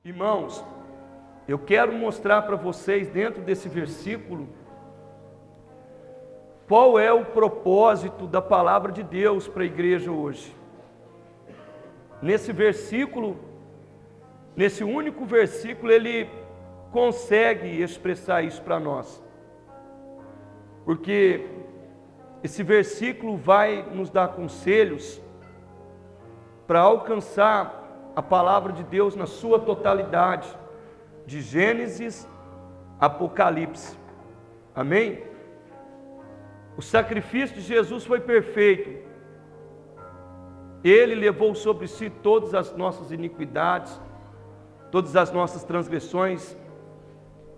Irmãos, eu quero mostrar para vocês dentro desse versículo qual é o propósito da palavra de Deus para a igreja hoje. Nesse versículo, nesse único versículo, ele consegue expressar isso para nós. Porque esse versículo vai nos dar conselhos para alcançar a palavra de Deus na sua totalidade, de Gênesis a Apocalipse. Amém? O sacrifício de Jesus foi perfeito. Ele levou sobre si todas as nossas iniquidades, todas as nossas transgressões,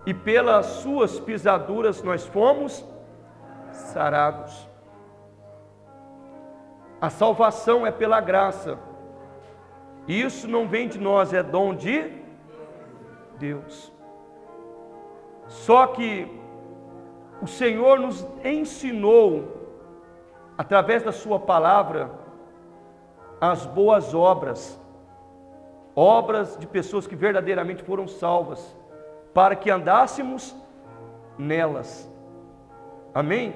e pelas suas pisaduras nós fomos sarados. A salvação é pela graça. Isso não vem de nós, é dom de Deus. Só que o Senhor nos ensinou, através da sua palavra, as boas obras, obras de pessoas que verdadeiramente foram salvas, para que andássemos nelas. Amém?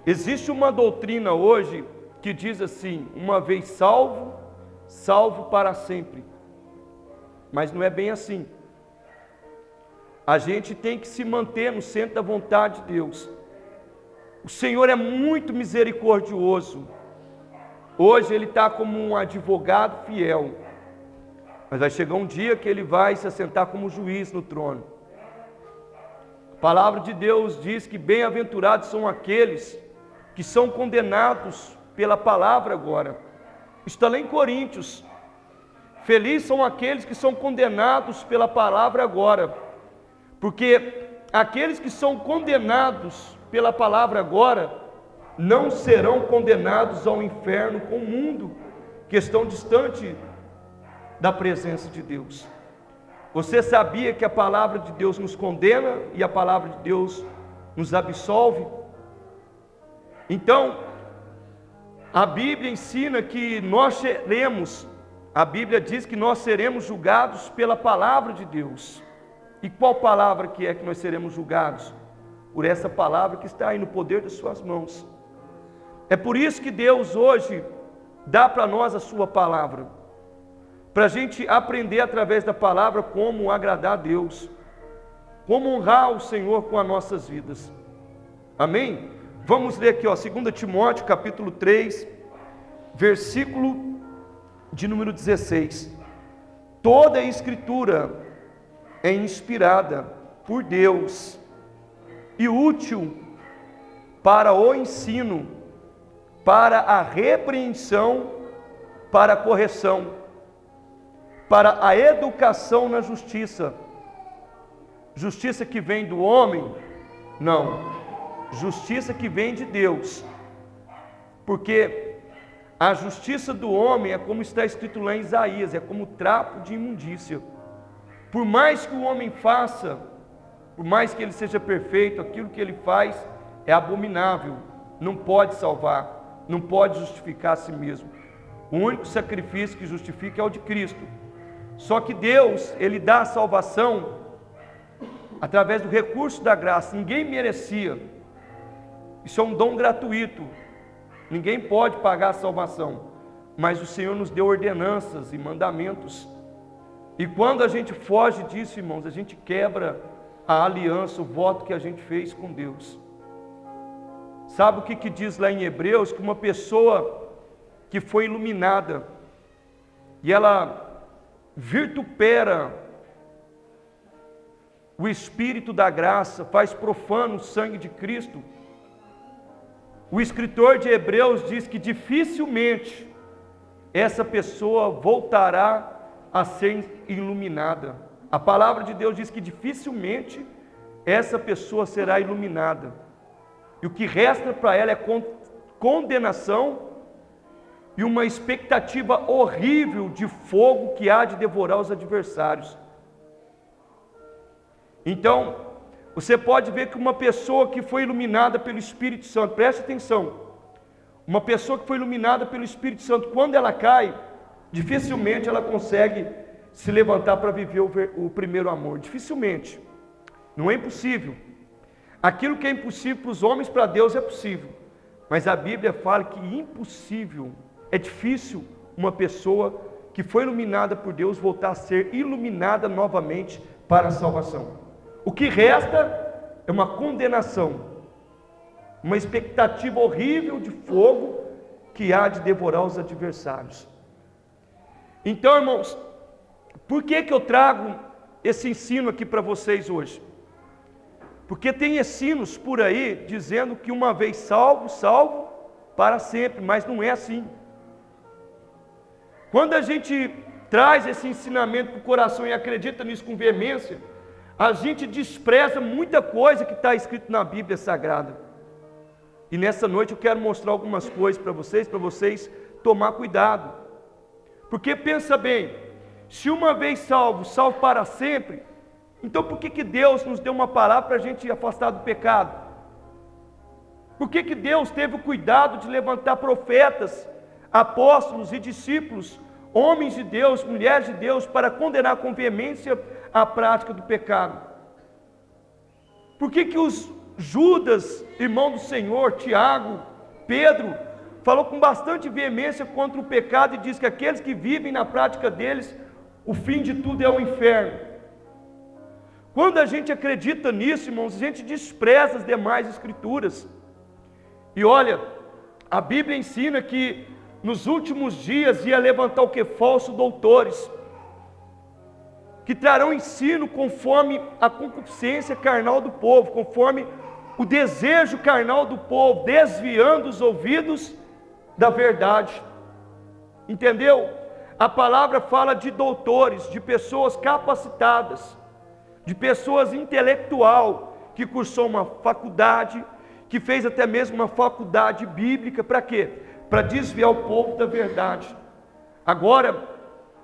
Existe uma doutrina hoje que diz assim: uma vez salvo, salvo para sempre. Mas não é bem assim. A gente tem que se manter no centro da vontade de Deus. O Senhor é muito misericordioso. Hoje Ele está como um advogado fiel, mas vai chegar um dia que Ele vai se assentar como juiz no trono. A palavra de Deus diz que bem-aventurados são aqueles que são condenados pela palavra agora. Está lá em Coríntios. Felizes são aqueles que são condenados pela palavra agora, porque aqueles que são condenados pela palavra agora não serão condenados ao inferno com o mundo, que estão distante da presença de Deus. Você sabia que a palavra de Deus nos condena e a palavra de Deus nos absolve? Então, a Bíblia ensina que nós seremos, a Bíblia diz que nós seremos julgados pela palavra de Deus. E qual palavra que é que nós seremos julgados? Por essa palavra que está aí no poder das suas mãos. É por isso que Deus hoje dá para nós a sua palavra, para a gente aprender através da palavra como agradar a Deus, como honrar o Senhor com as nossas vidas. Amém? Vamos ler aqui, 2 Timóteo capítulo 3, versículo de número 16. Toda a escritura é inspirada por Deus e útil para o ensino, para a repreensão, para a correção, para a educação na justiça. Justiça que vem do homem? Não. Justiça que vem de Deus. Porque a justiça do homem é como está escrito lá em Isaías, é como trapo de imundícia. Por mais que o homem faça, por mais que ele seja perfeito, aquilo que ele faz é abominável, não pode salvar, não pode justificar a si mesmo. O único sacrifício que justifica é o de Cristo. Só que Deus, Ele dá a salvação através do recurso da graça. Ninguém merecia. Isso é um dom gratuito. Ninguém pode pagar a salvação. Mas o Senhor nos deu ordenanças e mandamentos. E quando a gente foge disso, irmãos, a gente quebra a aliança, o voto que a gente fez com Deus. Sabe o que diz lá em Hebreus? Que uma pessoa que foi iluminada e ela vitupera o Espírito da graça, faz profano o sangue de Cristo. O escritor de Hebreus diz que dificilmente essa pessoa voltará a ser iluminada. A palavra de Deus diz que dificilmente essa pessoa será iluminada. E o que resta para ela é condenação e uma expectativa horrível de fogo que há de devorar os adversários. Então, você pode ver que uma pessoa que foi iluminada pelo Espírito Santo, preste atenção, uma pessoa que foi iluminada pelo Espírito Santo, quando ela cai, dificilmente ela consegue se levantar para viver o primeiro amor. Dificilmente. Não é impossível. Aquilo que é impossível para os homens, para Deus é possível. Mas a Bíblia fala que impossível, é difícil uma pessoa que foi iluminada por Deus voltar a ser iluminada novamente para a salvação. O que resta é uma condenação, uma expectativa horrível de fogo que há de devorar os adversários. Então, irmãos, por que eu trago esse ensino aqui para vocês hoje? Porque tem ensinos por aí dizendo que uma vez salvo, salvo para sempre, mas não é assim. Quando a gente traz esse ensinamento para o coração e acredita nisso com veemência, a gente despreza muita coisa que está escrito na Bíblia Sagrada. E nessa noite eu quero mostrar algumas coisas para vocês tomar cuidado. Porque pensa bem, se uma vez salvo, salvo para sempre, então por que Deus nos deu uma palavra para a gente afastar do pecado? Por que Deus teve o cuidado de levantar profetas, apóstolos e discípulos, homens de Deus, mulheres de Deus, para condenar com veemência a prática do pecado? Por que os Judas, irmão do Senhor, Tiago, Pedro, falou com bastante veemência contra o pecado e diz que aqueles que vivem na prática deles, o fim de tudo é o inferno? Quando a gente acredita nisso, irmãos, a gente despreza as demais escrituras. E olha, a Bíblia ensina que nos últimos dias ia levantar o que? Falsos doutores, que trarão ensino conforme a concupiscência carnal do povo, conforme o desejo carnal do povo, desviando os ouvidos da verdade. Entendeu? A palavra fala de doutores, de pessoas capacitadas, de pessoas intelectual, que cursou uma faculdade, que fez até mesmo uma faculdade bíblica, para quê? Para desviar o povo da verdade. Agora,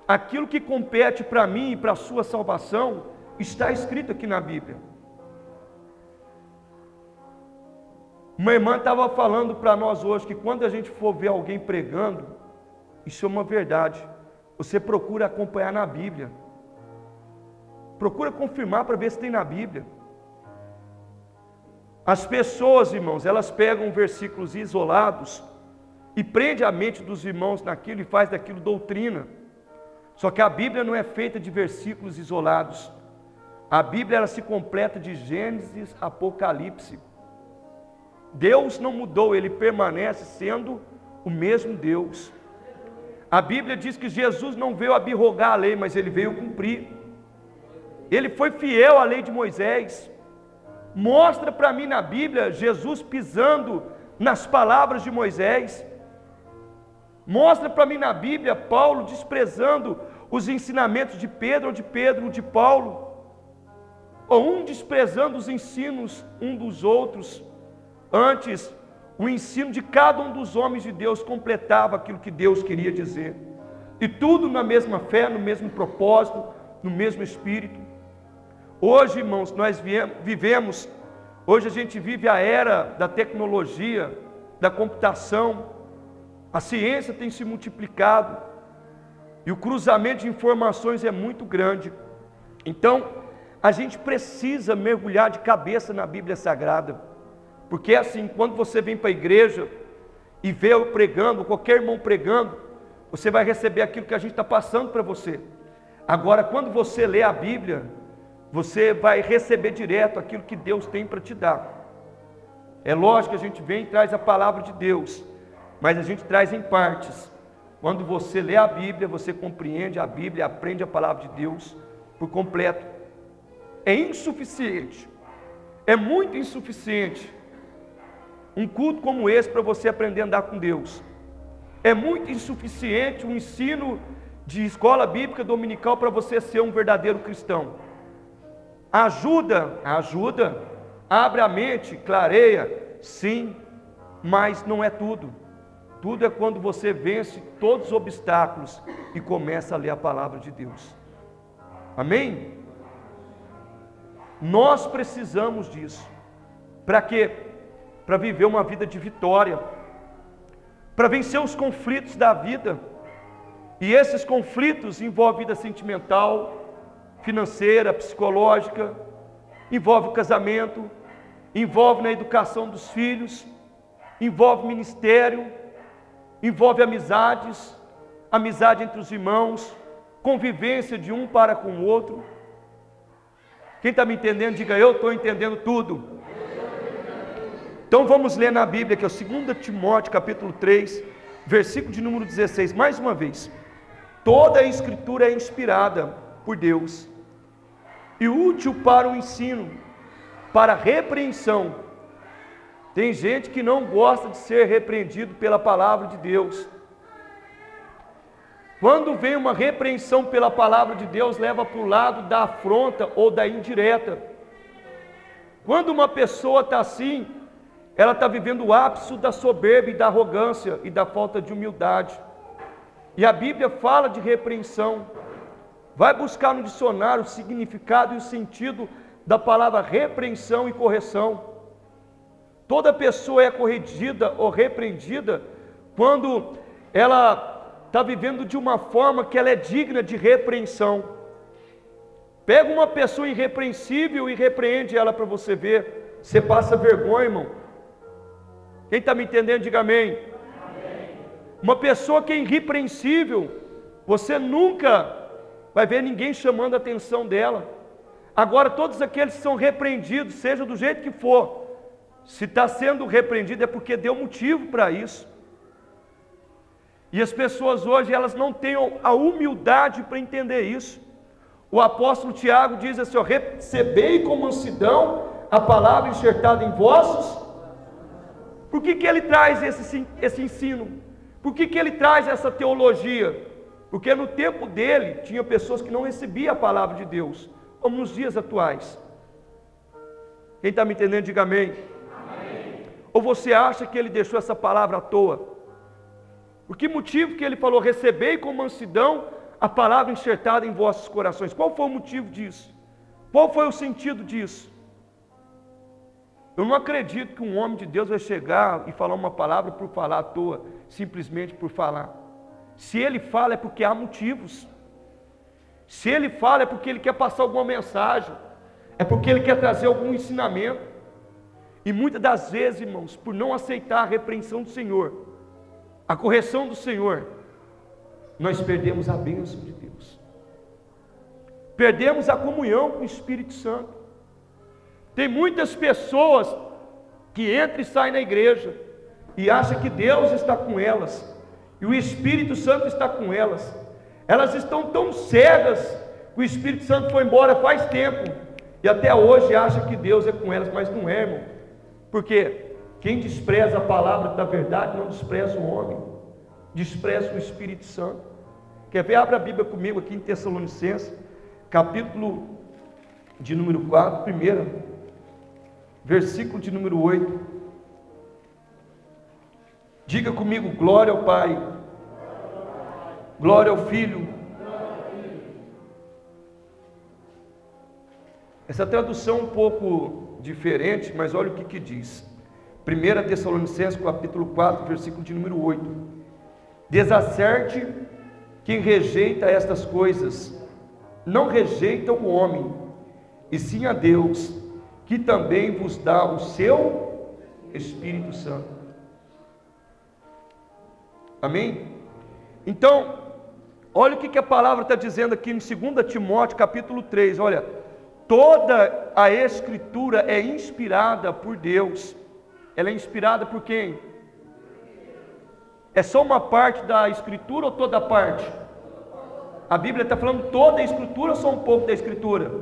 aquilo que compete para mim e para a sua salvação, está escrito aqui na Bíblia. Uma irmã estava falando para nós hoje, que quando a gente for ver alguém pregando, isso é uma verdade, você procura acompanhar na Bíblia. Procura confirmar para ver se tem na Bíblia. As pessoas, irmãos, elas pegam versículos isolados e prende a mente dos irmãos naquilo e faz daquilo doutrina. Só que a Bíblia não é feita de versículos isolados. A Bíblia ela se completa de Gênesis, Apocalipse. Deus não mudou, Ele permanece sendo o mesmo Deus. A Bíblia diz que Jesus não veio abrogar a lei, mas Ele veio cumprir. Ele foi fiel à lei de Moisés. Mostra para mim na Bíblia Jesus pisando nas palavras de Moisés. Mostra para mim na Bíblia Paulo desprezando os ensinamentos de Pedro, ou de Paulo, ou um desprezando os ensinos um dos outros. Antes, o ensino de cada um dos homens de Deus completava aquilo que Deus queria dizer. E tudo na mesma fé, no mesmo propósito, no mesmo espírito. Hoje, irmãos, nós vivemos, hoje a gente vive a era da tecnologia, da computação, a ciência tem se multiplicado, e o cruzamento de informações é muito grande. Então, a gente precisa mergulhar de cabeça na Bíblia Sagrada, porque assim, quando você vem para a igreja, e vê eu pregando, qualquer irmão pregando, você vai receber aquilo que a gente está passando para você. Agora, quando você lê a Bíblia, você vai receber direto aquilo que Deus tem para te dar. É lógico que a gente vem e traz a palavra de Deus, mas a gente traz em partes. Quando você lê a Bíblia, você compreende a Bíblia, aprende a palavra de Deus por completo. É insuficiente, é muito insuficiente um culto como esse para você aprender a andar com Deus. É muito insuficiente um ensino de escola bíblica dominical para você ser um verdadeiro cristão. Ajuda, abre a mente, clareia, sim, mas não é tudo. Tudo é quando você vence todos os obstáculos e começa a ler a palavra de Deus. Amém? Nós precisamos disso. Para quê? Para viver uma vida de vitória, para vencer os conflitos da vida. E esses conflitos envolvem vida sentimental, financeira, psicológica, envolve o casamento, envolve na educação dos filhos, envolve ministério, envolve amizades, amizade entre os irmãos, convivência de um para com o outro. Quem está me entendendo, diga: eu estou entendendo tudo. Então vamos ler na Bíblia, que é o 2 Timóteo capítulo 3, versículo de número 16, mais uma vez. Toda a Escritura é inspirada por Deus e útil para o ensino, para a repreensão. Tem gente que não gosta de ser repreendido pela palavra de Deus. Quando vem uma repreensão pela palavra de Deus, leva para o lado da afronta ou da indireta. Quando uma pessoa está assim, ela está vivendo o ápice da soberba e da arrogância e da falta de humildade. E a Bíblia fala de repreensão. Vai buscar no dicionário o significado e o sentido da palavra repreensão e correção. Toda pessoa é corrigida ou repreendida quando ela está vivendo de uma forma que ela é digna de repreensão. Pega uma pessoa irrepreensível e repreende ela para você ver. Você passa vergonha, irmão. Quem está me entendendo, diga amém. Amém. Uma pessoa que é irrepreensível, você nunca vai ver ninguém chamando a atenção dela. Agora, todos aqueles que são repreendidos, seja do jeito que for, se está sendo repreendido é porque deu motivo para isso. E as pessoas hoje, elas não têm a humildade para entender isso. O apóstolo Tiago diz assim: recebei com mansidão a palavra enxertada em vossos. Por que ele traz esse ensino? Por que ele traz essa teologia? Porque no tempo dele, tinha pessoas que não recebiam a palavra de Deus, como nos dias atuais. Quem está me entendendo, diga amém. Amém. Ou você acha que ele deixou essa palavra à toa? Por que motivo que ele falou: recebei com mansidão a palavra enxertada em vossos corações? Qual foi o motivo disso? Qual foi o sentido disso? Eu não acredito que um homem de Deus vai chegar e falar uma palavra por falar à toa, simplesmente por falar. Se ele fala é porque há motivos. Se ele fala é porque ele quer passar alguma mensagem, é porque ele quer trazer algum ensinamento. E muitas das vezes, irmãos, por não aceitar a repreensão do Senhor, a correção do Senhor, nós perdemos a bênção de Deus, perdemos a comunhão com o Espírito Santo. Tem muitas pessoas que entram e saem na igreja e acham que Deus está com elas e o Espírito Santo está com elas. Elas estão tão cegas que o Espírito Santo foi embora faz tempo e até hoje acham que Deus é com elas, mas não é, irmão. Porque quem despreza a palavra da verdade não despreza o homem, despreza o Espírito Santo. Quer ver? Abra a Bíblia comigo aqui em Tessalonicenses, capítulo de número 4, primeiro, versículo de número 8. Diga comigo: glória ao Pai, glória ao Filho. Essa tradução é um pouco diferente, mas olha o que diz. 1 Tessalonicenses capítulo 4, versículo de número 8. Desacerte quem rejeita estas coisas, não rejeita o homem, e sim a Deus, que também vos dá o seu Espírito Santo. Amém? Então, olha o que a palavra está dizendo aqui em 2 Timóteo capítulo 3, olha: toda a Escritura é inspirada por Deus. Ela é inspirada por quem? É só uma parte da Escritura ou toda a parte? A Bíblia está falando toda a Escritura ou só um pouco da Escritura?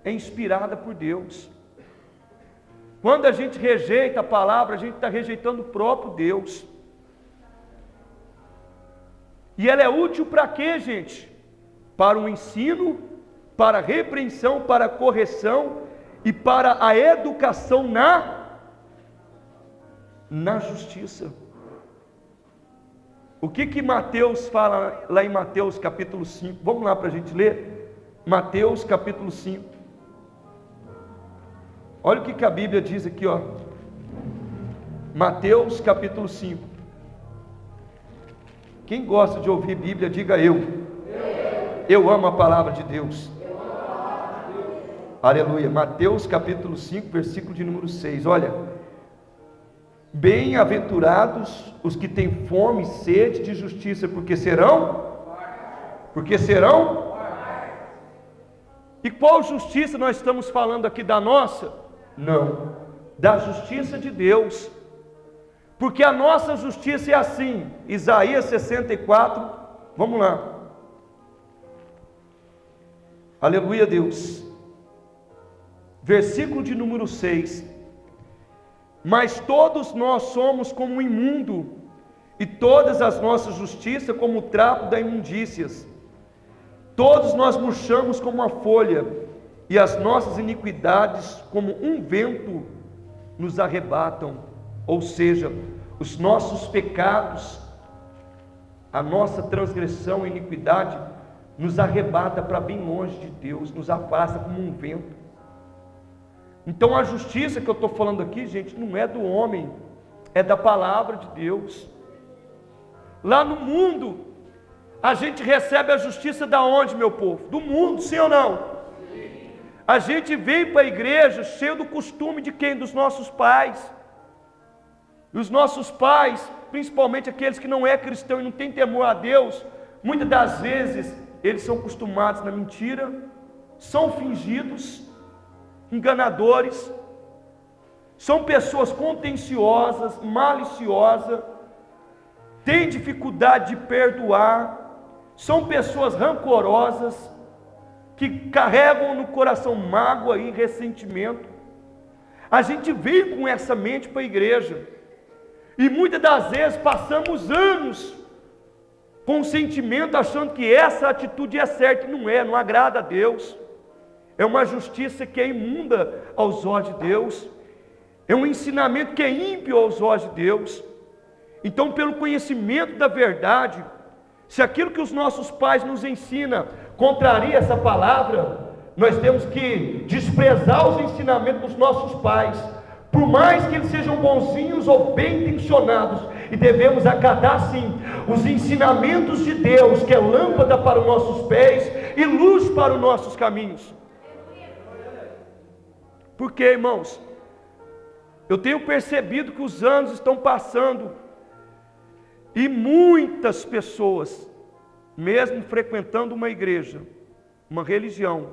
É inspirada por Deus. Quando a gente rejeita a palavra, a gente está rejeitando o próprio Deus. E ela é útil para quê, gente? Para o ensino, para a repreensão, para a correção e para a educação na justiça. O que Mateus fala lá em Mateus capítulo 5? Vamos lá para a gente ler? Mateus capítulo 5. Olha o que a Bíblia diz aqui, ó. Mateus capítulo 5. Quem gosta de ouvir Bíblia, diga eu. Eu amo a palavra de Deus. Aleluia. Mateus capítulo 5, versículo de número 6. Olha: bem-aventurados os que têm fome e sede de justiça, porque serão? E qual justiça nós estamos falando aqui? Da nossa? Não, da justiça de Deus. Porque a nossa justiça é assim. Isaías 64, vamos lá. Aleluia, Deus. Versículo de número 6. Mas todos nós somos como um imundo, e todas as nossas justiças como o trapo da imundícias. Todos nós murchamos como uma folha, e as nossas iniquidades como um vento nos arrebatam. Ou seja, os nossos pecados, a nossa transgressão e iniquidade nos arrebata para bem longe de Deus, nos afasta como um vento. Então a justiça que eu estou falando aqui, gente, não é do homem, é da palavra de Deus. Lá no mundo, a gente recebe a justiça da onde, meu povo? Do mundo, sim ou não? Sim. A gente vem para a igreja cheio do costume de quem? Dos nossos pais. E os nossos pais, principalmente aqueles que não é cristão e não tem temor a Deus, muitas das vezes eles são acostumados na mentira, são fingidos, enganadores, são pessoas contenciosas, maliciosas, têm dificuldade de perdoar, são pessoas rancorosas, que carregam no coração mágoa e ressentimento. A gente vem com essa mente para a igreja, e muitas das vezes passamos anos com o sentimento achando que essa atitude é certa, e não agrada a Deus. É uma justiça que é imunda aos olhos de Deus, é um ensinamento que é ímpio aos olhos de Deus. Então, pelo conhecimento da verdade, se aquilo que os nossos pais nos ensinam contraria essa palavra, nós temos que desprezar os ensinamentos dos nossos pais, por mais que eles sejam bonzinhos ou bem intencionados, e devemos acatar sim os ensinamentos de Deus, que é lâmpada para os nossos pés e luz para os nossos caminhos. Porque, irmãos, eu tenho percebido que os anos estão passando, e muitas pessoas, mesmo frequentando uma igreja, uma religião,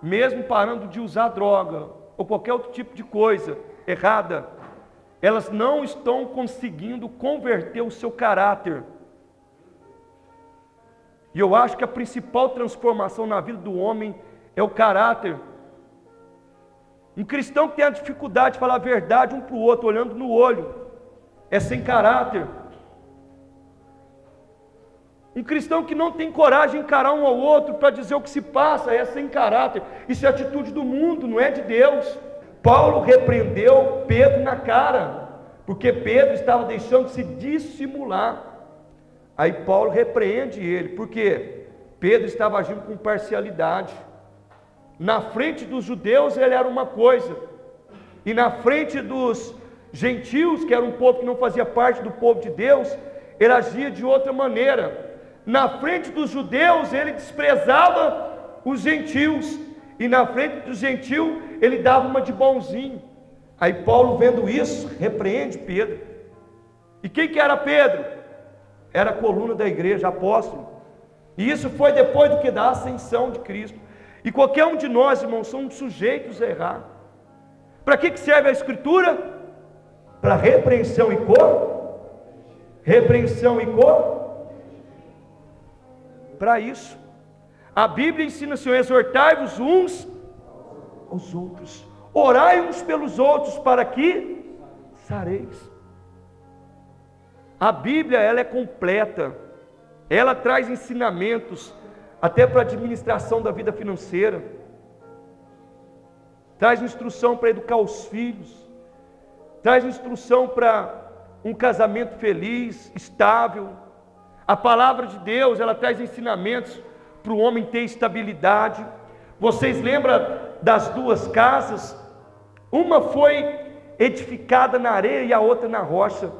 mesmo parando de usar droga, ou qualquer outro tipo de coisa errada, elas não estão conseguindo converter o seu caráter. E eu acho que a principal transformação na vida do homem é o caráter. Um cristão que tem a dificuldade de falar a verdade um para o outro, olhando no olho, é sem caráter. Um cristão que não tem coragem de encarar um ao outro para dizer o que se passa, é sem caráter. Isso é atitude do mundo, não é de Deus. Paulo repreendeu Pedro na cara, porque Pedro estava deixando de se dissimular. Aí Paulo repreende ele, porque Pedro estava agindo com parcialidade. Na frente dos judeus ele era uma coisa, e na frente dos gentios, que era um povo que não fazia parte do povo de Deus, ele agia de outra maneira. Na frente dos judeus ele desprezava os gentios, e na frente dos gentios ele dava uma de bonzinho. Aí Paulo, vendo isso, repreende Pedro. E quem que era Pedro? Era a coluna da igreja, apóstolo. E isso foi depois do que? Da ascensão de Cristo. E qualquer um de nós, irmãos, somos sujeitos a errar. Para que serve a Escritura? Para repreensão e repreensão e para isso. A Bíblia ensina assim: exortai-vos uns aos outros, orai uns pelos outros, para que sareis. A Bíblia, ela é completa, ela traz ensinamentos até para a administração da vida financeira, traz instrução para educar os filhos, traz instrução para um casamento feliz, estável. A palavra de Deus, ela traz ensinamentos para o homem ter estabilidade. Vocês lembram das duas casas? Uma foi edificada na areia e a outra na rocha.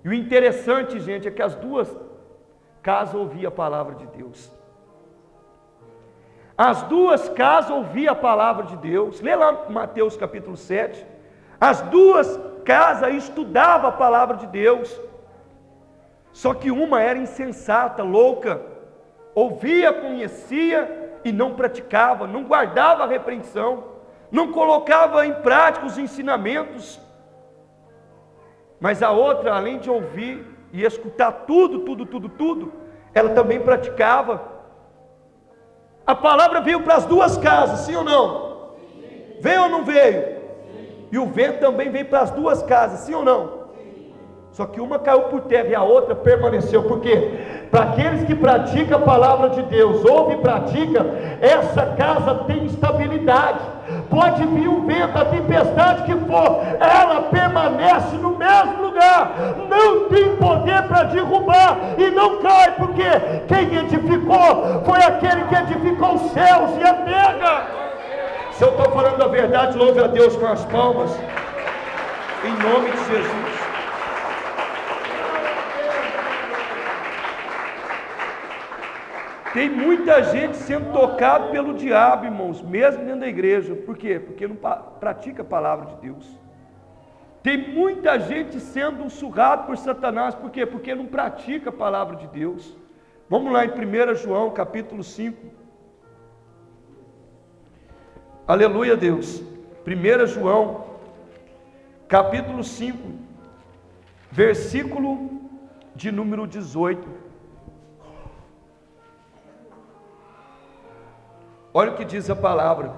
E o interessante, gente, é que as duas casas ouviam a palavra de Deus. As duas casas ouviam a palavra de Deus. Lê lá Mateus capítulo 7. As duas casas estudavam a palavra de Deus. Só que uma era insensata, louca, ouvia, conhecia e não praticava, não guardava a repreensão, não colocava em prática os ensinamentos. Mas a outra, além de ouvir e escutar tudo, ela também praticava. A palavra veio para as duas casas, sim ou não? Sim. Veio ou não veio? Sim. E o vento também veio para as duas casas, sim ou não? Sim. Só que uma caiu por terra e a outra permaneceu. Por quê? Para aqueles que praticam a palavra de Deus, ouve e pratica, essa casa tem estabilidade. Pode vir o vento, a tempestade que for, ela permanece no mesmo lugar, não tem poder para derrubar e não cai, porque quem edificou foi aquele que edificou os céus e a terra. Se eu estou falando a verdade, louve a Deus com as palmas, em nome de Jesus. Tem muita gente sendo tocada pelo diabo, irmãos, mesmo dentro da igreja. Por quê? Porque não pratica a palavra de Deus. Tem muita gente sendo surrado por Satanás. Por quê? Porque não pratica a palavra de Deus. Vamos lá em 1 João capítulo 5. Aleluia, Deus. 1 João capítulo 5, versículo de número 18. Olha o que diz a palavra.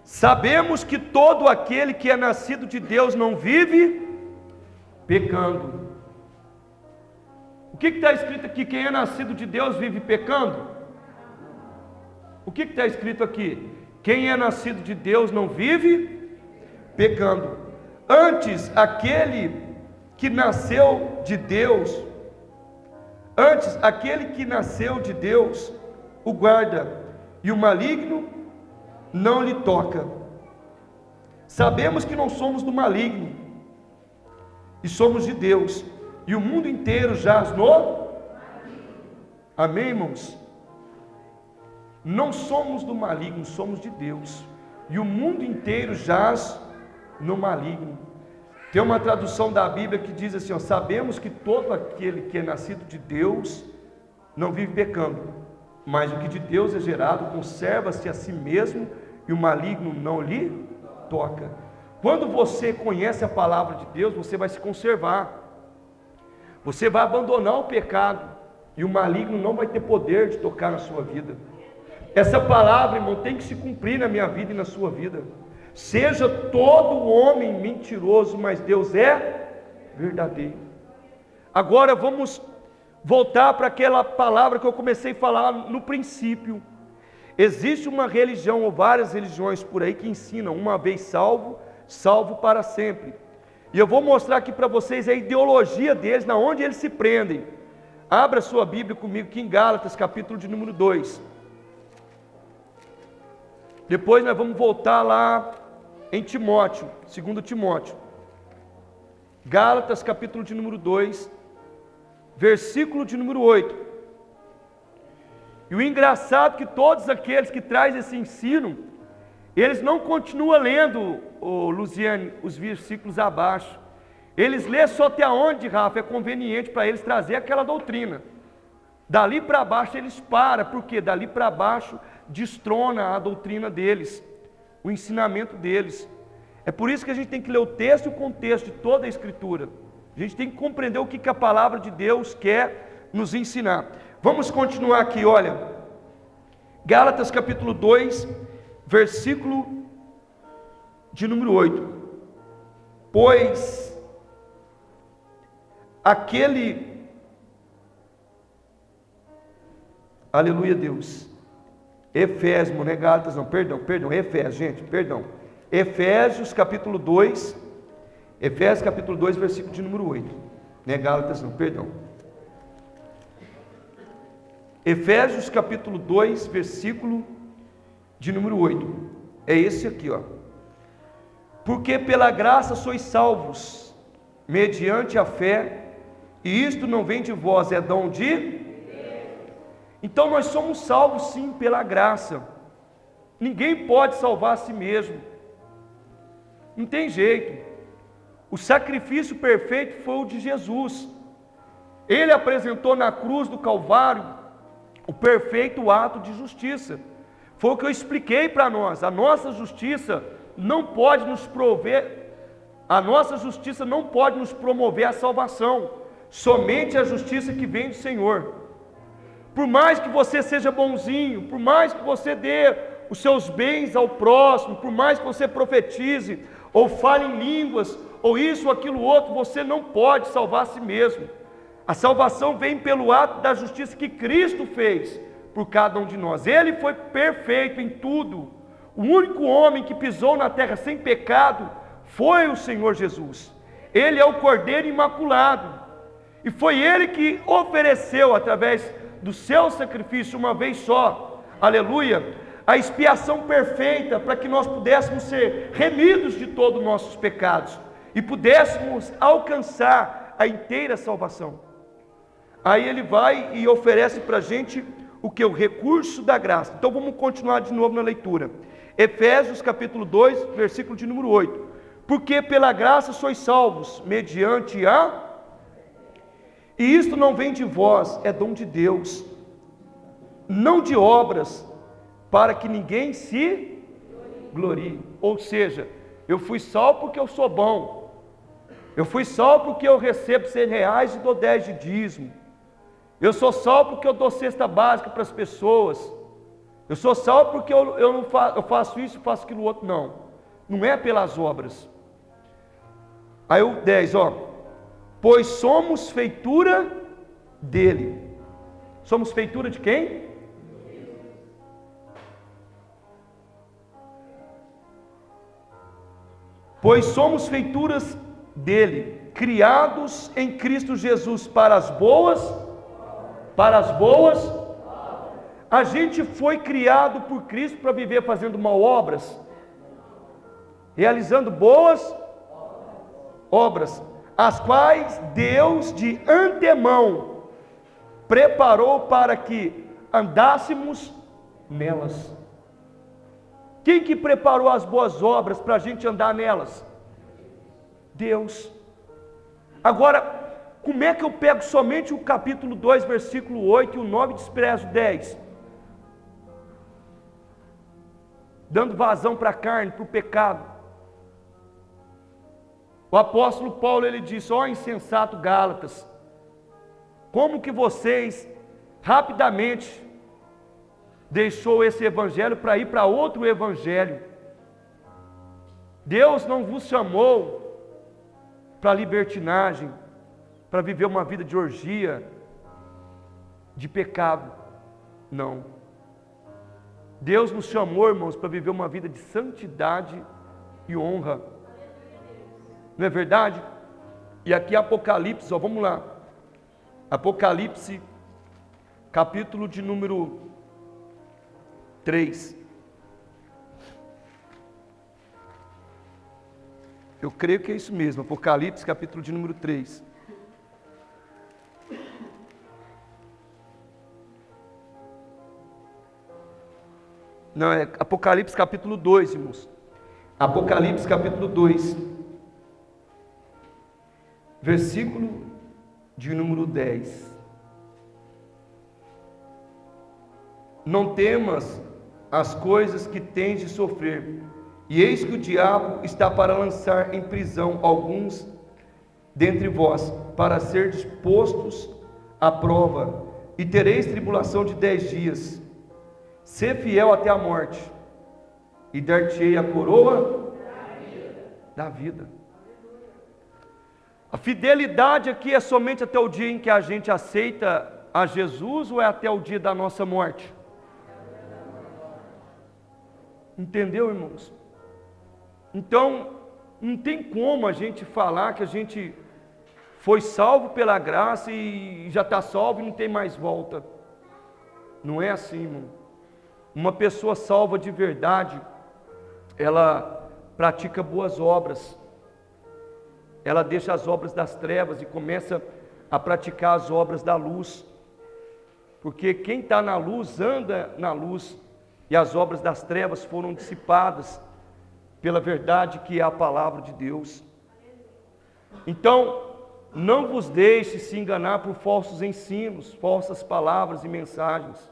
Sabemos que todo aquele que é nascido de Deus não vive pecando. O que está escrito aqui? Quem é nascido de Deus vive pecando? O que está escrito aqui? Quem é nascido de Deus não vive pecando. Antes, aquele que nasceu de Deus, o guarda, e o maligno não lhe toca. Sabemos que não somos do maligno, e somos de Deus, e o mundo inteiro jaz no... Amém, irmãos? Não somos do maligno, somos de Deus, e o mundo inteiro jaz no maligno. Tem uma tradução da Bíblia que diz assim, ó, sabemos que todo aquele que é nascido de Deus não vive pecando, mas o que de Deus é gerado conserva-se a si mesmo, e o maligno não lhe toca. Quando você conhece a palavra de Deus, você vai se conservar, você vai abandonar o pecado, e o maligno não vai ter poder de tocar na sua vida. Essa palavra, irmão, tem que se cumprir na minha vida e na sua vida. Seja todo homem mentiroso, mas Deus é verdadeiro. Agora vamos voltar para aquela palavra que eu comecei a falar no princípio. Existe uma religião ou várias religiões por aí que ensinam uma vez salvo, salvo para sempre. E eu vou mostrar aqui para vocês a ideologia deles, na onde eles se prendem. Abra sua Bíblia comigo aqui em Gálatas, capítulo de número 2. Depois nós vamos voltar lá em Timóteo, 2 Timóteo. Gálatas, capítulo de número 2. Versículo de número 8. E o engraçado é que todos aqueles que trazem esse ensino, eles não continuam lendo, Luziane, os versículos abaixo. Eles lêem só até onde, Rafa, é conveniente para eles trazer aquela doutrina. Dali para baixo eles param, porque dali para baixo destrona a doutrina deles, o ensinamento deles. É por isso que a gente tem que ler o texto e o contexto de toda a Escritura. A gente tem que compreender o que a palavra de Deus quer nos ensinar. Vamos continuar aqui, olha. Gálatas capítulo 2, versículo de número 8. Pois aquele... Aleluia, Deus. Efésios, não é Gálatas não, perdão, Efésios, gente, perdão. Efésios capítulo 2, Efésios capítulo 2, versículo de número 8. Não é Gálatas não, perdão. Efésios capítulo 2, versículo de número 8. É esse aqui, ó. Porque pela graça sois salvos, mediante a fé, e isto não vem de vós, é dom de... Então nós somos salvos sim pela graça. Ninguém pode salvar a si mesmo. Não tem jeito. O sacrifício perfeito foi o de Jesus. Ele apresentou na cruz do Calvário o perfeito ato de justiça. Foi o que eu expliquei para nós. A nossa justiça não pode nos prover, a nossa justiça não pode nos promover a salvação. Somente a justiça que vem do Senhor. Por mais que você seja bonzinho, por mais que você dê os seus bens ao próximo, por mais que você profetize, ou fale em línguas, ou isso ou aquilo outro, você não pode salvar a si mesmo. A salvação vem pelo ato da justiça que Cristo fez por cada um de nós. Ele foi perfeito em tudo. O único homem que pisou na terra sem pecado foi o Senhor Jesus. Ele é o Cordeiro Imaculado. E foi Ele que ofereceu, através do seu sacrifício uma vez só, aleluia, a expiação perfeita para que nós pudéssemos ser remidos de todos os nossos pecados e pudéssemos alcançar a inteira salvação. Aí Ele vai e oferece para a gente o que? O recurso da graça. Então vamos continuar de novo na leitura. Efésios capítulo 2, versículo de número 8. Porque pela graça sois salvos, mediante a... E isto não vem de vós, é dom de Deus, não de obras, para que ninguém se glorie. Ou seja, eu fui salvo porque eu sou bom, eu fui salvo porque eu recebo R$100 e dou 10 de dízimo, eu sou salvo porque eu dou cesta básica para as pessoas, eu sou salvo porque eu faço isso e faço aquilo outro. Não é pelas obras. Aí o 10, pois somos feitura dele. Somos feitura de quem? Pois somos feituras dele, criados em Cristo Jesus para as boas. A gente foi criado por Cristo para viver fazendo mal obras, realizando boas obras, as quais Deus de antemão preparou para que andássemos nelas. Quem que preparou as boas obras para a gente andar nelas? Deus. Agora, como é que eu pego somente o capítulo 2, versículo 8 e o 9 desprezo 10? Dando vazão para a carne, para o pecado. O apóstolo Paulo, ele disse: ó insensato Gálatas, como que vocês rapidamente deixou esse evangelho para ir para outro evangelho? Deus não vos chamou para libertinagem, para viver uma vida de orgia, de pecado. Não. Deus nos chamou, irmãos, para viver uma vida de santidade e honra. Não é verdade? E aqui Apocalipse, vamos lá. Apocalipse, capítulo de número 3. Eu creio que é isso mesmo, Apocalipse, capítulo de número 3. Não, é Apocalipse capítulo 2, irmãos. Apocalipse capítulo 2, versículo de número 10. Não temas as coisas que tens de sofrer, e eis que o diabo está para lançar em prisão alguns dentre vós, para ser postos à prova, e tereis tribulação de 10 dias. Sê fiel até a morte, e dar-te-ei a coroa da vida. A fidelidade aqui é somente até o dia em que a gente aceita a Jesus, ou é até o dia da nossa morte? Entendeu, irmãos? Então, não tem como a gente falar que a gente foi salvo pela graça e já está salvo e não tem mais volta. Não é assim, irmão. Uma pessoa salva de verdade, ela pratica boas obras. ela deixa as obras das trevas e começa a praticar as obras da luz. Porque quem está na luz, anda na luz, e as obras das trevas foram dissipadas pela verdade que é a palavra de Deus. Então, não vos deixe se enganar por falsos ensinos, falsas palavras e mensagens.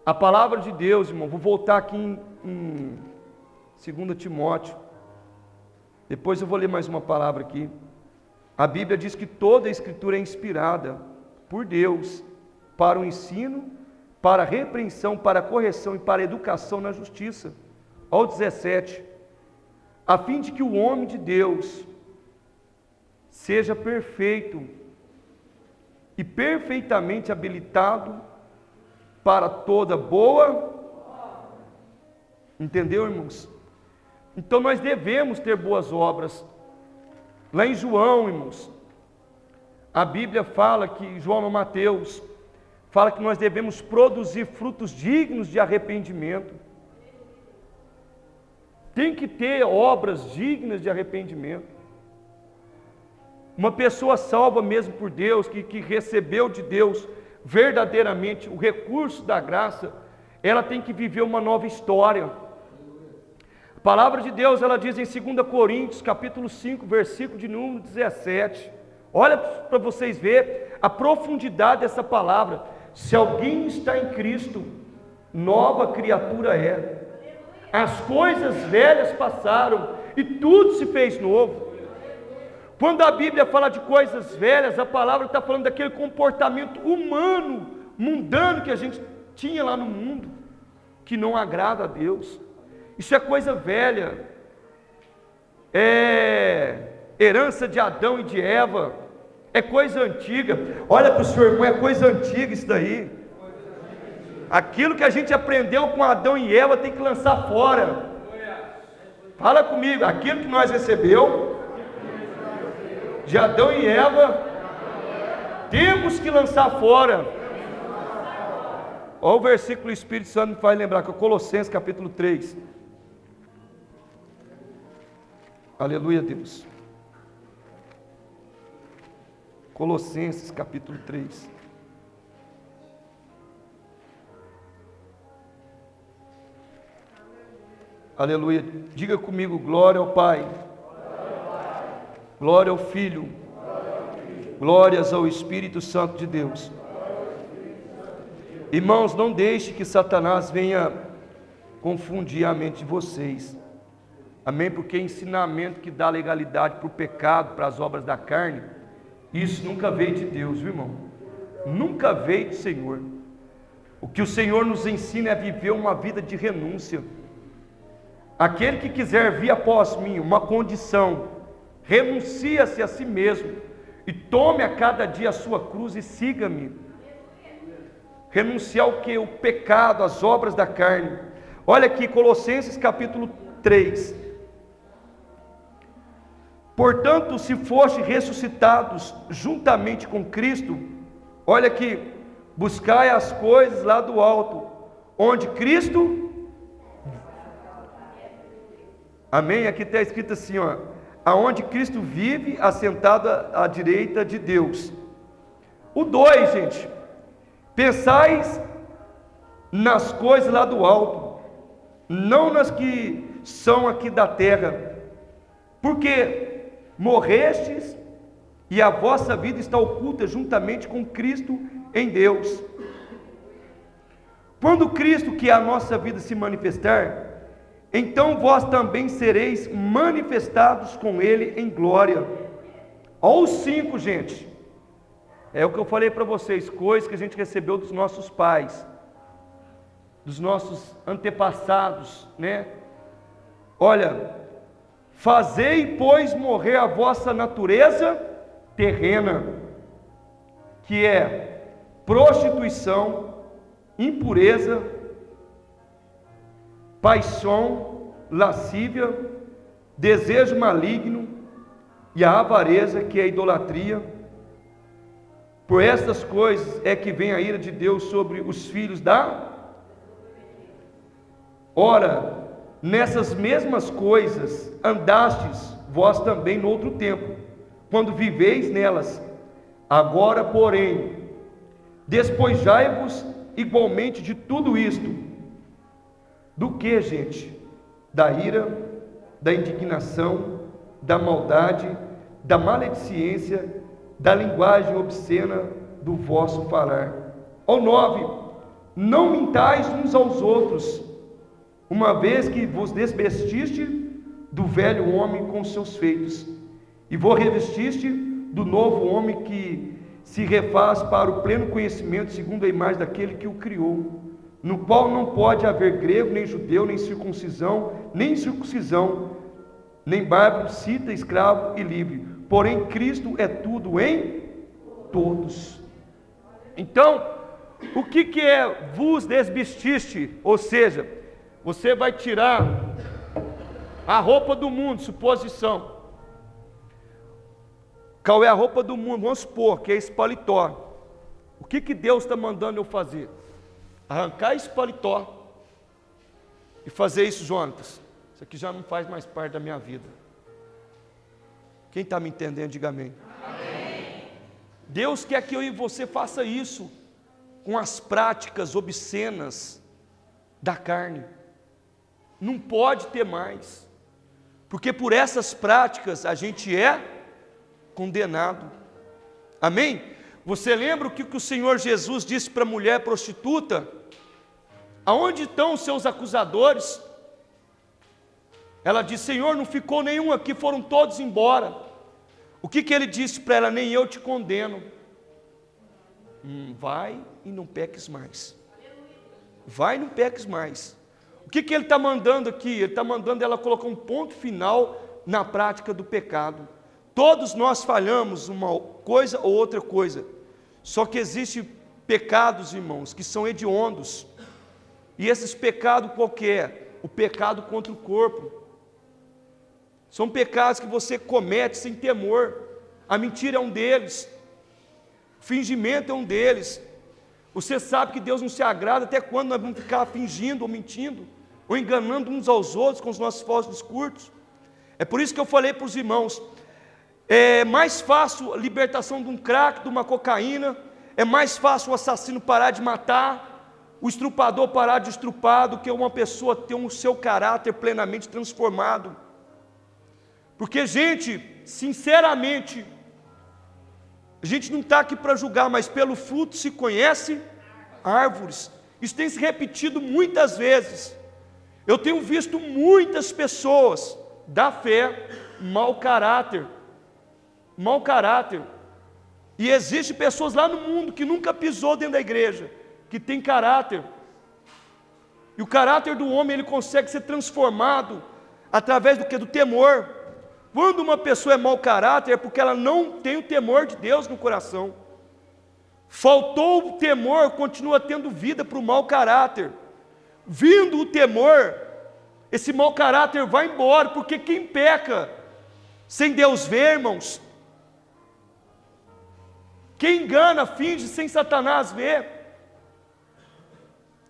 A palavra de Deus, irmão, vou voltar aqui em 2 Timóteo, depois eu vou ler mais uma palavra aqui. A Bíblia diz que toda a Escritura é inspirada por Deus, para o ensino, para a repreensão, para a correção e para a educação na justiça. Olha o 17. A fim de que o homem de Deus seja perfeito e perfeitamente habilitado para toda boa. Entendeu, irmãos? Então nós devemos ter boas obras. Lá em João, irmãos, a Bíblia fala que, João ou Mateus, fala que nós devemos produzir frutos dignos de arrependimento. Tem que ter obras dignas de arrependimento. Uma pessoa salva mesmo por Deus, que recebeu de Deus verdadeiramente o recurso da graça, ela tem que viver uma nova história. A palavra de Deus, ela diz em 2 Coríntios, capítulo 5, versículo de número 17. Olha para vocês verem a profundidade dessa palavra. Se alguém está em Cristo, nova criatura é. As coisas velhas passaram e tudo se fez novo. Quando a Bíblia fala de coisas velhas, a palavra está falando daquele comportamento humano, mundano que a gente tinha lá no mundo, que não agrada a Deus. Isso é coisa velha, é herança de Adão e de Eva, é coisa antiga. Olha para o seu irmão, é coisa antiga isso daí. Aquilo que a gente aprendeu com Adão e Eva tem que lançar fora. Fala comigo, aquilo que nós recebeu de Adão e Eva, temos que lançar fora. Olha o versículo, o Espírito Santo me faz lembrar, que é Colossenses capítulo 3. Aleluia, Deus. Colossenses capítulo 3. Aleluia. Diga comigo, glória ao Pai, glória ao Filho, glórias ao Espírito Santo de Deus. Irmãos, não deixe que Satanás venha confundir a mente de vocês. Amém? Porque ensinamento que dá legalidade para o pecado, para as obras da carne, isso nunca veio de Deus, viu, irmão? Nunca veio do Senhor. O que o Senhor nos ensina é viver uma vida de renúncia. Aquele que quiser vir após mim, uma condição, renuncia-se a si mesmo e tome a cada dia a sua cruz e siga-me. Renunciar o que? O pecado, as obras da carne. Olha aqui, Colossenses capítulo 3. Portanto, se foste ressuscitados juntamente com Cristo, olha aqui, buscai as coisas lá do alto, onde Cristo... Amém? Aqui está escrito assim, ó, aonde Cristo vive, assentado à direita de Deus. O 2, gente, pensais nas coisas lá do alto, não nas que são aqui da terra, porque morrestes e a vossa vida está oculta juntamente com Cristo em Deus. Quando Cristo, que é a nossa vida, se manifestar, então vós também sereis manifestados com Ele em glória. Olha os 5, gente. É o que eu falei para vocês, coisas que a gente recebeu dos nossos pais, dos nossos antepassados, né? Olha, fazei, pois, morrer a vossa natureza terrena, que é prostituição, impureza, paixão, lascívia, desejo maligno e a avareza, que é a idolatria. Por estas coisas é que vem a ira de Deus sobre os filhos da... Ora, nessas mesmas coisas andastes vós também no outro tempo, quando viveis nelas. Agora, porém, despojai-vos igualmente de tudo isto. Do que, gente? Da ira, da indignação, da maldade, da maledicência, da linguagem obscena do vosso falar. Ao 9, não mintais uns aos outros, uma vez que vos desvestiste do velho homem com seus feitos, e vos revestiste do novo homem que se refaz para o pleno conhecimento segundo a imagem daquele que o criou, no qual não pode haver grego, nem judeu, nem circuncisão, nem incircuncisão, nem bárbaro, cita, escravo e livre, porém Cristo é tudo em todos. Então, o que é vos desvestiste? Ou seja, você vai tirar a roupa do mundo, suposição. Qual é a roupa do mundo? Vamos supor que é esse paletó. O que Deus está mandando eu fazer? Arrancar esse paletó e fazer isso, Jonatas. Isso aqui já não faz mais parte da minha vida. Quem está me entendendo, diga amém. Amém. Deus quer que eu e você faça isso com as práticas obscenas da carne. Não pode ter mais, porque por essas práticas a gente é condenado. Amém? Você lembra o que o Senhor Jesus disse para a mulher prostituta? Aonde estão os seus acusadores? Ela disse: Senhor, não ficou nenhum aqui, foram todos embora. O que ele disse para ela? Nem eu te condeno. Vai e não peques mais. Vai e não peques mais. O que ele está mandando aqui? Ele está mandando ela colocar um ponto final na prática do pecado. Todos nós falhamos uma coisa ou outra coisa. Só que existem pecados, irmãos, que são hediondos. E esses pecados qual que é? O pecado contra o corpo. São pecados que você comete sem temor. A mentira é um deles. O fingimento é um deles. Você sabe que Deus não se agrada. Até quando nós vamos ficar fingindo ou mentindo, ou enganando uns aos outros com os nossos falsos discursos? É por isso que eu falei para os irmãos, é mais fácil a libertação de um crack, de uma cocaína, é mais fácil o assassino parar de matar, o estrupador parar de estrupar, do que uma pessoa ter o seu caráter plenamente transformado. Porque, gente, sinceramente, a gente não está aqui para julgar, mas pelo fruto se conhece árvores. Isso tem se repetido muitas vezes. Eu tenho visto muitas pessoas da fé, mau caráter. E existem pessoas lá no mundo que nunca pisou dentro da igreja, que tem caráter. E o caráter do homem, ele consegue ser transformado através do que? Do temor. Quando uma pessoa é mau caráter, é porque ela não tem o temor de Deus no coração. Faltou o temor, continua tendo vida para o mau caráter. Vindo o temor, esse mau caráter vai embora, porque quem peca sem Deus ver, irmãos, quem engana, finge sem Satanás ver,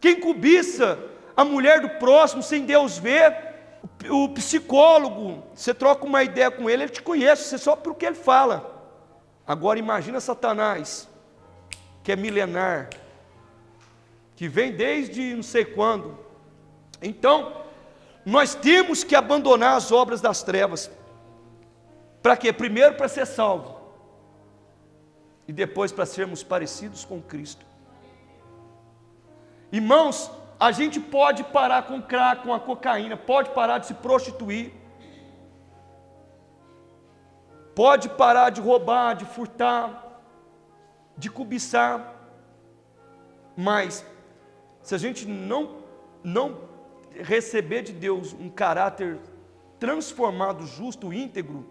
quem cobiça a mulher do próximo sem Deus ver, o psicólogo, você troca uma ideia com ele, ele te conhece, você só por que ele fala. Agora imagina Satanás, que é milenar, que vem desde não sei quando. Então, nós temos que abandonar as obras das trevas. Para quê? Primeiro para ser salvo, e depois para sermos parecidos com Cristo. Irmãos, a gente pode parar com o crack, com a cocaína, pode parar de se prostituir, pode parar de roubar, de furtar, de cobiçar, mas se a gente não receber de Deus um caráter transformado, justo, íntegro,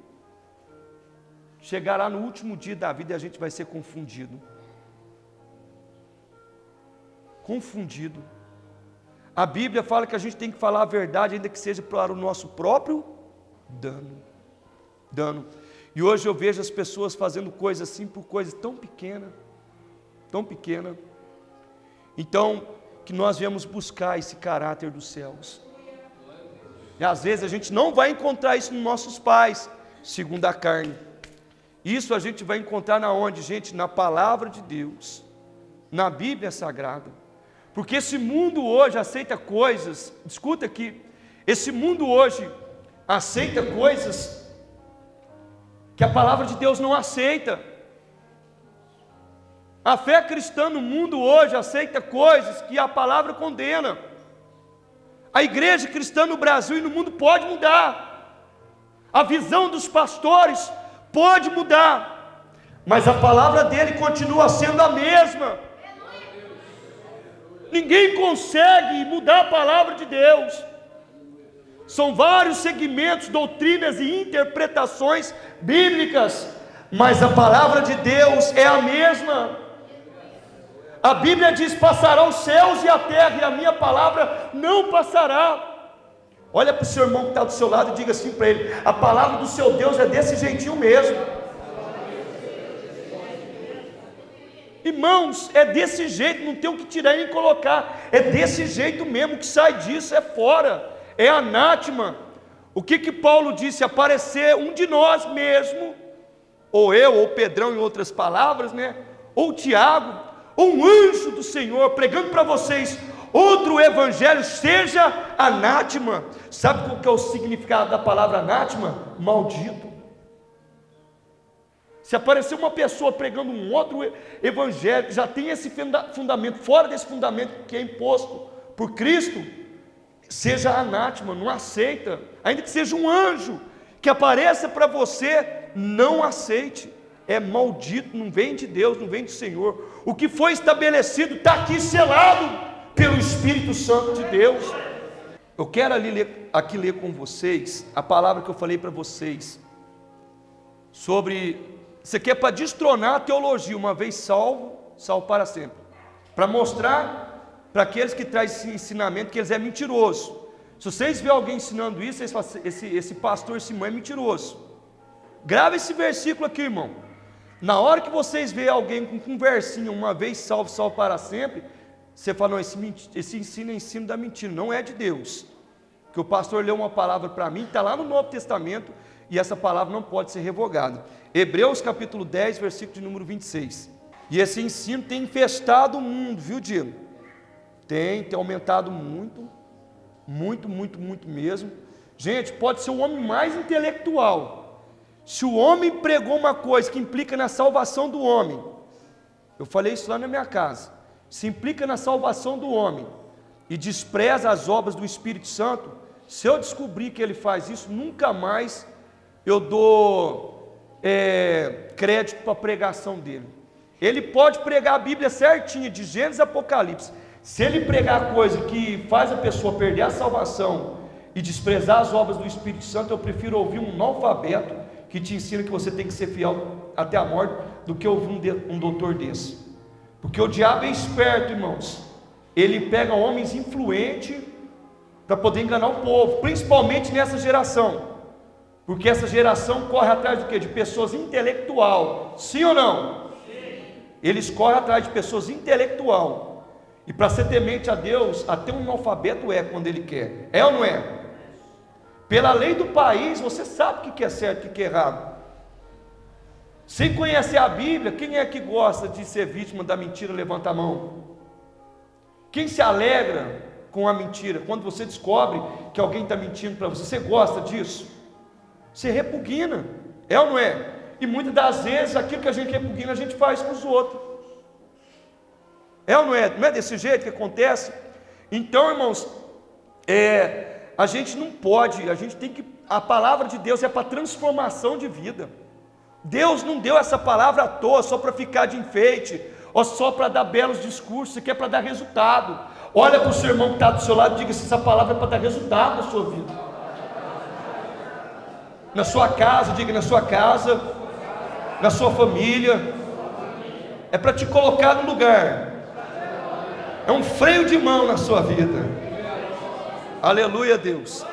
chegará no último dia da vida e a gente vai ser confundido. A Bíblia fala que a gente tem que falar a verdade, ainda que seja para o nosso próprio dano. E hoje eu vejo as pessoas fazendo coisas assim por coisas tão pequena. Então, que nós viemos buscar esse caráter dos céus. E às vezes a gente não vai encontrar isso nos nossos pais, segundo a carne. Isso a gente vai encontrar na onde, gente? Na palavra de Deus, na Bíblia Sagrada. Porque esse mundo hoje aceita coisas, escuta aqui, esse mundo hoje aceita coisas que a palavra de Deus não aceita. A fé cristã no mundo hoje aceita coisas que a palavra condena. A igreja cristã no Brasil e no mundo pode mudar. A visão dos pastores pode mudar, mas a palavra dele continua sendo a mesma. Ninguém consegue mudar a palavra de Deus. São vários segmentos, doutrinas e interpretações bíblicas, mas a palavra de Deus é a mesma. A Bíblia diz: passarão os céus e a terra, e a minha palavra não passará. Olha para o seu irmão que está do seu lado e diga assim para ele: a palavra do seu Deus é desse jeitinho mesmo. Irmãos, é desse jeito, não tem o que tirar e nem colocar, é desse jeito mesmo, que sai disso é fora, é anátema. O que Paulo disse? Aparecer um de nós mesmo, ou eu, ou Pedrão em outras palavras, né? Ou Tiago, ou um anjo do Senhor pregando para vocês outro evangelho, seja anátema. Sabe qual que é o significado da palavra anátema? Maldito. Se aparecer uma pessoa pregando um outro evangelho, já tem esse fundamento, fora desse fundamento que é imposto por Cristo, seja anátema, não aceita. Ainda que seja um anjo que apareça para você, não aceite. É maldito, não vem de Deus, não vem do Senhor. O que foi estabelecido está aqui selado pelo Espírito Santo de Deus. Eu quero aqui ler com vocês a palavra que eu falei para vocês sobre, isso aqui é para destronar a teologia, uma vez salvo, salvo para sempre, para mostrar para aqueles que trazem esse ensinamento que eles é mentiroso. Se vocês verem alguém ensinando isso, vocês falam: esse pastor, esse irmão é mentiroso. Grava esse versículo aqui, irmão. Na hora que vocês verem alguém com um versinho, uma vez salvo, salvo para sempre, você fala: não, esse ensino é ensino da mentira, não é de Deus. Que o pastor leu uma palavra para mim, está lá no Novo Testamento, e essa palavra não pode ser revogada. Hebreus capítulo 10, versículo de número 26. E esse ensino tem infestado o mundo, viu, Diego? Tem aumentado muito mesmo. Gente, pode ser o homem mais intelectual. Se o homem pregou uma coisa que implica na salvação do homem, eu falei isso lá na minha casa, se implica na salvação do homem e despreza as obras do Espírito Santo, se eu descobrir que ele faz isso, nunca mais eu dou crédito para a pregação dele. Ele pode pregar a Bíblia certinha, de Gênesis a Apocalipse. Se ele pregar coisa que faz a pessoa perder a salvação e desprezar as obras do Espírito Santo, eu prefiro ouvir um analfabeto que te ensina que você tem que ser fiel até a morte, do que ouvir um doutor desse. Porque o diabo é esperto, irmãos. Ele pega homens influentes para poder enganar o povo, principalmente nessa geração. Porque essa geração corre atrás do quê? De pessoas intelectual. Sim ou não? Sim. Eles correm atrás de pessoas intelectual. E para ser temente a Deus, até um analfabeto é quando ele quer. É ou não é? Pela lei do país, você sabe o que é certo e o que é errado. Sem conhecer a Bíblia, quem é que gosta de ser vítima da mentira? Levanta a mão. Quem se alegra com a mentira? Quando você descobre que alguém está mentindo para você, você gosta disso? Você repugna, é ou não é? E muitas das vezes aquilo que a gente repugna, a gente faz com os outros. É ou não é? Não é desse jeito que acontece? Então, irmãos, a gente não pode, a gente tem que, a palavra de Deus é para transformação de vida. Deus não deu essa palavra à toa, só para ficar de enfeite, ou só para dar belos discursos, isso aqui é para dar resultado. Olha para o seu irmão que está do seu lado e diga: se essa palavra é para dar resultado na sua vida. Na sua casa, diga: na sua casa, na sua família, é para te colocar no lugar, é um freio de mão na sua vida. Aleluia, Deus,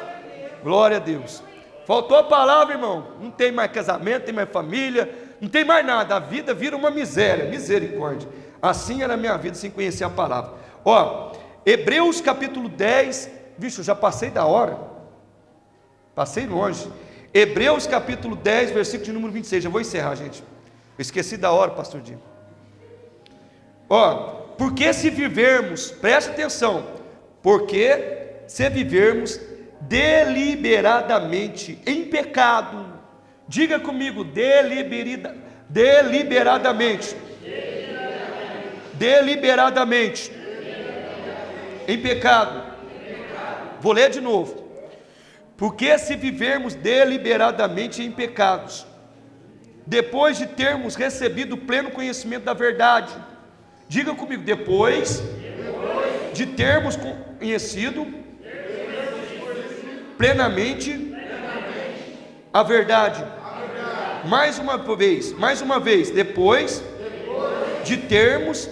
glória a Deus. Faltou a palavra, irmão, não tem mais casamento, não tem mais família, não tem mais nada, a vida vira uma miséria, misericórdia. Assim era a minha vida sem conhecer a palavra. Ó, Hebreus capítulo 10, vixe, eu já passei da hora, passei longe. Hebreus capítulo 10, versículo de número 26. Já vou encerrar, gente. Eu esqueci da hora, pastor Dinho. Porque se vivermos, preste atenção, porque se vivermos deliberadamente em pecado, diga comigo, deliberadamente, em pecado. Vou ler de novo. Porque se vivermos deliberadamente em pecados, depois de termos recebido o pleno conhecimento da verdade, diga comigo, depois de termos conhecido plenamente a verdade. Mais uma vez, depois de termos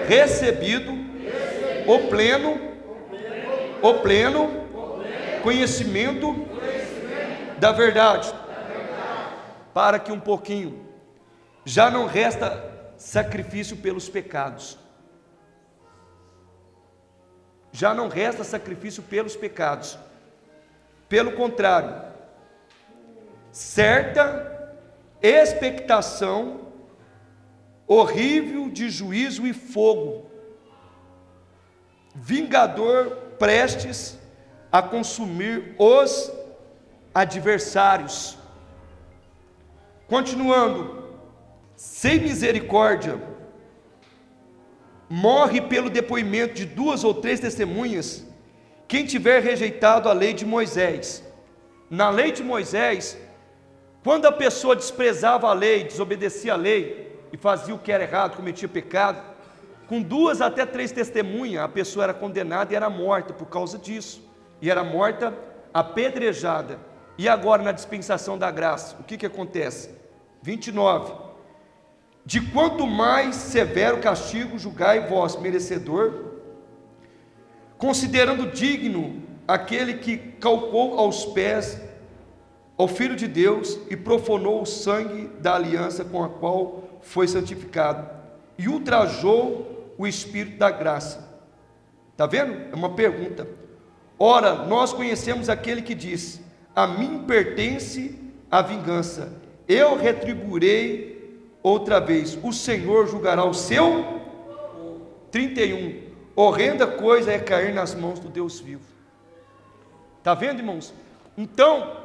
recebido o pleno conhecimento da verdade. Para que um pouquinho, já não resta sacrifício pelos pecados. Já não resta sacrifício pelos pecados. Pelo contrário, certa expectação horrível de juízo e fogo, vingador prestes a consumir os adversários. Continuando, sem misericórdia, morre pelo depoimento de 2 ou 3 testemunhas, quem tiver rejeitado a lei de Moisés. Na lei de Moisés, quando a pessoa desprezava a lei, desobedecia a lei, e fazia o que era errado, cometia pecado, com 2 até 3 testemunhas, a pessoa era condenada e era morta por causa disso, e era morta apedrejada. E agora na dispensação da graça, o que acontece? 29, de quanto mais severo castigo julgai vós merecedor, considerando digno aquele que calcou aos pés ao Filho de Deus e profanou o sangue da aliança com a qual foi santificado, e ultrajou o Espírito da graça. Está vendo? É uma pergunta. Ora, nós conhecemos aquele que diz: a mim pertence a vingança, eu retribuirei outra vez, o Senhor julgará o seu. 31, horrenda coisa é cair nas mãos do Deus vivo. Está vendo, irmãos? Então,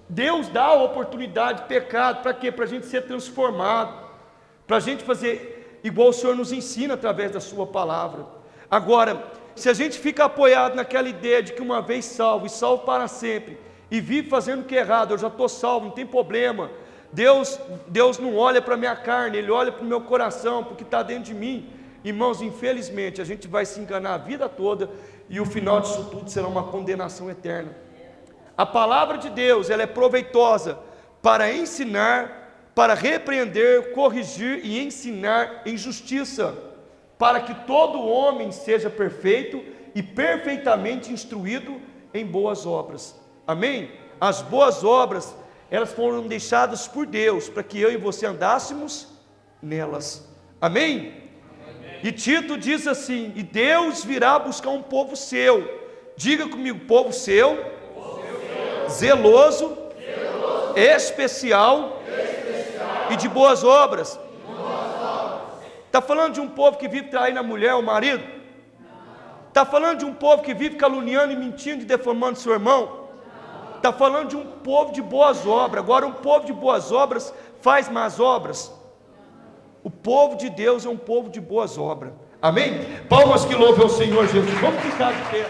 Deus dá a oportunidade de pecado, para quê? Para a gente ser transformado, para a gente fazer igual o Senhor nos ensina através da sua palavra. Agora, se a gente fica apoiado naquela ideia de que uma vez salvo, e salvo para sempre, e vive fazendo o que é errado, eu já estou salvo, não tem problema, Deus não olha para a minha carne, Ele olha para o meu coração, porque está dentro de mim. Irmãos, infelizmente, a gente vai se enganar a vida toda, e o final disso tudo será uma condenação eterna. A palavra de Deus, ela é proveitosa para ensinar, para repreender, corrigir e ensinar em justiça, para que todo homem seja perfeito e perfeitamente instruído em boas obras. Amém? As boas obras, elas foram deixadas por Deus, para que eu e você andássemos nelas. Amém? E Tito diz assim: e Deus virá buscar um povo seu. Diga comigo, povo seu, zeloso, especial e de boas obras. Está falando de um povo que vive traindo a mulher, o marido? Está falando de um povo que vive caluniando e mentindo e defamando seu irmão? Está falando de um povo de boas obras. Agora, um povo de boas obras faz más obras? O povo de Deus é um povo de boas obras. Amém? Palmas que louvem ao Senhor Jesus. Vamos ficar de pé.